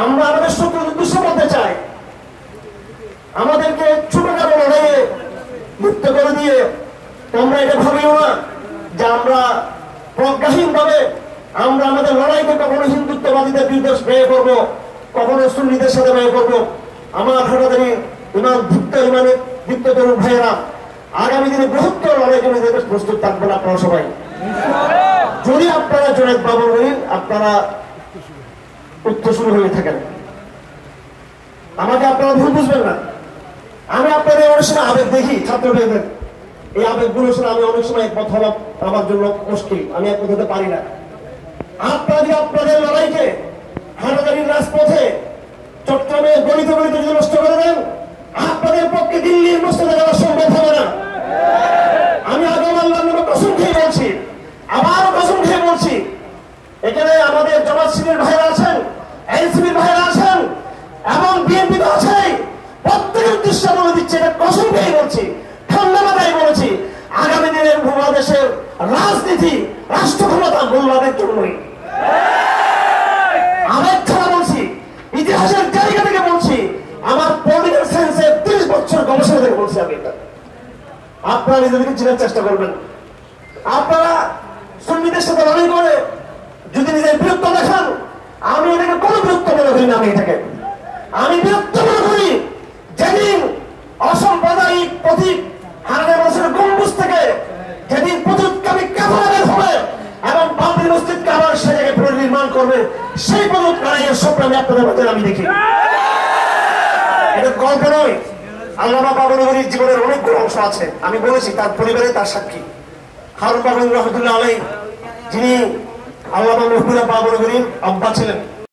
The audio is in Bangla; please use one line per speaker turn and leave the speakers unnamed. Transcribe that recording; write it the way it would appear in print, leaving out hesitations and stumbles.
আমরা আমাদের শত্রুর উদ্দেশ্য করতে চাই, আমাদেরকে ছোটখাটো লড়াইয়ে মুক্ত করে দিয়ে তোমরা এটা ভাবিও না যে আমরা প্রজ্ঞাহীন ভাবে আমরা আমাদের লড়াইকে কখনো হিন্দুত্ববাদীদের বিরুদ্ধে ব্যয় করবো, কখনো সুন্নিদের সাথে ব্যয় করবো। আমার হঠাৎই ইমান দীপ্ত তরুণ ভাইয়েরা আগামী দিনে বৃহত্তর লড়াই জন্য প্রস্তুত থাকবেন আপনারা সবাই। যদি আপনারা জোনায়েদ বাবুল আপনারা উত্তরসূরি হয়ে থাকেন, আমাকে আপনারা ভুল বুঝবেন না। আমি আপনাদের অনেক সময় আবেগ দেখি, ছাত্রদের এই আবেগগুলোর সাথে আমি অনেক সময় একমত হওয়া আমার জন্য মুশকিল, আমি একমত হতে পারি না। আপনারা যদি আপনাদের লড়াইকে হাটাজারির রাজপথে চট্টগ্রামে গলিতে গলিতে যদি নষ্ট করে দেন, আপনাদের পক্ষে দিল্লির মসজিদে যাওয়া সম্ভব হবে না। আমি আগাম আল্লাহর নামে কসম খেয়ে বলছি, আবারও কসম খেয়ে বলছি, এখানে আমাদের জামাত শিবিরের ভাইরা আছেন, এনসিপির ভাইরা আছেন এবং বিএনপি তো আছেই, প্রত্যেকের উদ্দেশ্যে বলে দিচ্ছে, এটা কসম খেয়ে বলছি, ঠান্ডা মাথায় বলেছি, আগামী দিনের বাংলাদেশের রাজনীতি রাষ্ট্র ক্ষমতা মোল্লাদের জন্যই। আবেগ ছাড়া বলছি, ইতিহাসের জায়গা থেকে বলছি, আমার পলিটিক্যাল সায়েন্সের 30 বছর গবেষণা থেকে বলছি। আমি এটা আপনারা নিজেদেরকে চেনার চেষ্টা করবেন। আপনারা সুন্নিদের সাথে লড়াই করে যদি নিজের বিরক্ত দেখান, আমি এটাকে কোনো বিরক্ত মনে করি না। আমি বিরক্ত মনে করি যেদিন অসাম্প্রদায়িক প্রতীক হারানের বছরের গম্বুজ থেকে যেদিন প্রতিরোধকামী কাফেলা বের হবে এবং বাবরি মসজিদকে আবার সে জায়গায় পুনর্নির্মাণ করবে, সেই প্রতিরোধ লড়াইয়ের স্বপ্ন আমি আপনাদের মধ্যে আমি দেখি। এটা গল্প নয়, আল্লামা বাবর নগরীর জীবনের অনেকগুলো অংশ আছে। আমি বলেছি তার পরিবারে তার সাক্ষী হারুন বাবর রহমতুল্লাহ আলাইহি, যিনি আল্লামা মহিউল্লাহ বাবর নগরীর আব্বা ছিলেন।